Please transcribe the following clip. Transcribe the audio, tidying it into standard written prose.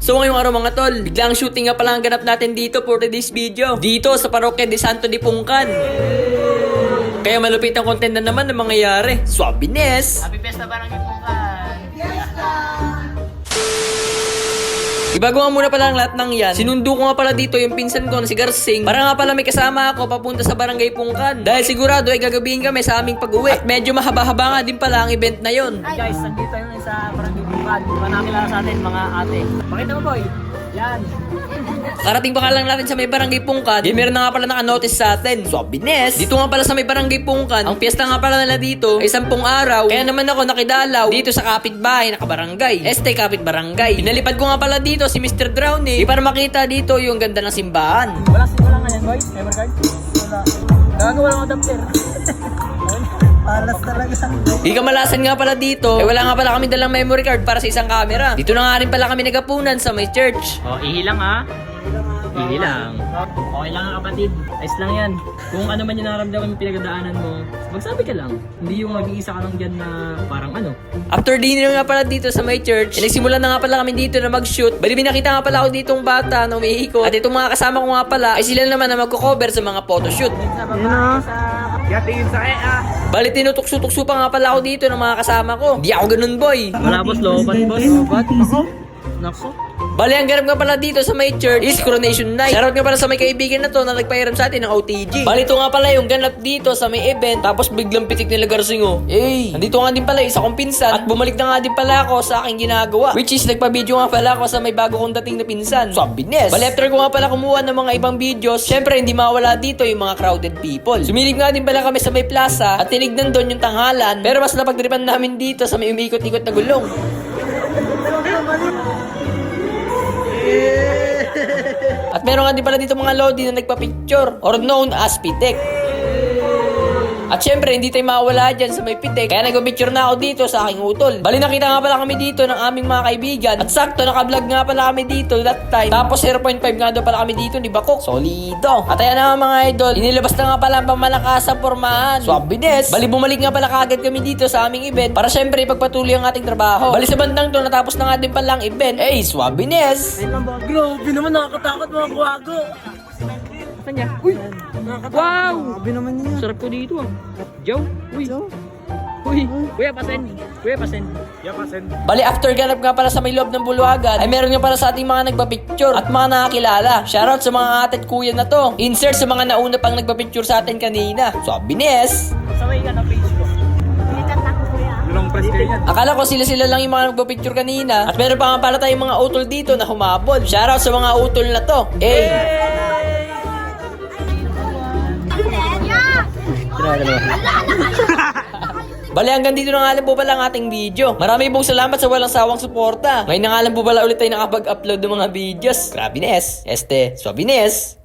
So ngayong araw mga tol, biglang shooting nga pala ang ganap natin dito for today's video. Dito sa Parokya de Santo de Pungkan. Kaya malupit ang content na naman na mangyayari. Swabines! Happy Fiesta Barangay Pungkan! Ibago nga muna pala ang lahat ng yan. Sinundo ko nga pala dito yung pinsan ko na si Garsing. Para nga pala may kasama ako papunta sa Barangay Pungkan. Dahil sigurado ay gagabihin kami sa aming pag-uwi. At medyo mahaba-haba nga din pala ang event na yon. Hi guys, nandito yun sa Barangay Pungkan. Di ba nakilala sa atin mga ate? Pakita mo boy! Yan! Karating pa ka lang natin sa may Barangay Pungkan. Di meron na nga pala naka-notice sa atin. Swabines! Dito nga pala sa may Barangay Pungkan. Ang piyesta nga pala nila dito ay 10 araw. Kaya naman ako nakidalaw dito sa kapitbahay na kabarangay. Kapitbarangay. Pinalipad ko nga pala dito si Mr. Drowny para makita dito yung ganda ng simbahan. Wala nga yan boy? Memory card? Wala. Gagawa lang ang adapter. Palas talaga. Di kamalasan nga pala dito, wala nga pala kami dalang memory card para sa isang camera. Dito na nga rin pala kami nagapunan sa may church. Oh, ihi lang ha? Ihi lang. Okay lang nga kapatid. Ayos lang yan. Kung ano man yung naramdaman yung pinagdaanan mo, magsabi ka lang. Hindi yung mag-iisa ka lang dyan na parang ano. After dinner nga pala dito sa may church, nagsimula na nga pala kami dito na mag-shoot. Bali binakita nga pala ako ditong bata na umiikot. At itong mga kasama ko nga pala ay sila naman na magko-cover sa mga photoshoot. Bali tinutukso-tukso pa nga pala ako dito ng mga kasama ko. Di ako ganun boy. Wala boss, lobat boss. Lobat? Nakso? Bali ang ganap nga pala dito sa may church is Coronation Night. Shoutout nga pala sa may kaibigan na to na nagpahiram sa atin ng OTG. Bali ito nga pala yung ganap dito sa may event. Tapos biglang pitik nila Garsing oh. Nandito nga din pala isa kong pinsan. At bumalik na nga din pala ako sa aking ginagawa. Which is nagpa-video nga pala ako sa may bago kong dating na pinsan. Swabines! Bali after ko nga pala kumuha ng mga ibang videos, syempre hindi mawala dito yung mga crowded people. Sumilip nga din pala kami sa may plaza at tinignan doon yung tanghalan. Pero mas napagdripan namin dito sa may umiikot-ikot na gulong. At meron nga din pala dito mga lodi na nagpa-picture or known as pitek. At syempre, hindi tayo mawala dyan sa may pitek. Kaya nagpa-picture na ako dito sa aking utol. Bali nakita nga pala kami dito ng aming mga kaibigan. At sakto, naka-vlog nga pala kami dito that time. Tapos 0.5 nga daw pala kami dito ni Bakok. Solido. At ayan na nga mga idol, inilabas na nga pala ang pamalakas sa pormahan. Swabines. Bali bumalik nga pala kagad kami dito sa aming event para syempre ipagpatuloy ang ating trabaho. Bali sa bandang to, natapos na nga din pala ang event. Swabines. Grabe naman, nakakatakot mga kuwago. Saan niya? Uy! Wow! Grabe naman niya. Sarap ko dito ah. Joe? Uy! Uy! Kuya, pasen! Kuya, pasen! Bali after ganap nga pala sa may loob ng Buluwagan ay meron nga pala sa ating mga nagpa-picture at mga nakakilala. Shoutout sa mga ate at kuya na to. Insert sa mga nauna pang nagpa-picture sa atin kanina. Swabines. Sabay ka na page ko. Akala ko sila lang yung mga nagpa-picture kanina. At meron pa nga pala tayong mga utol dito na humabol. Shoutout sa mga utol na to. Bali hanggang dito na nga lang po pala ang ating video. Marami pong salamat sa walang sawang suporta. Ngayon na nga lang po pala ulit tayo nakapag-upload ng mga videos. Grabe nes. Swabines.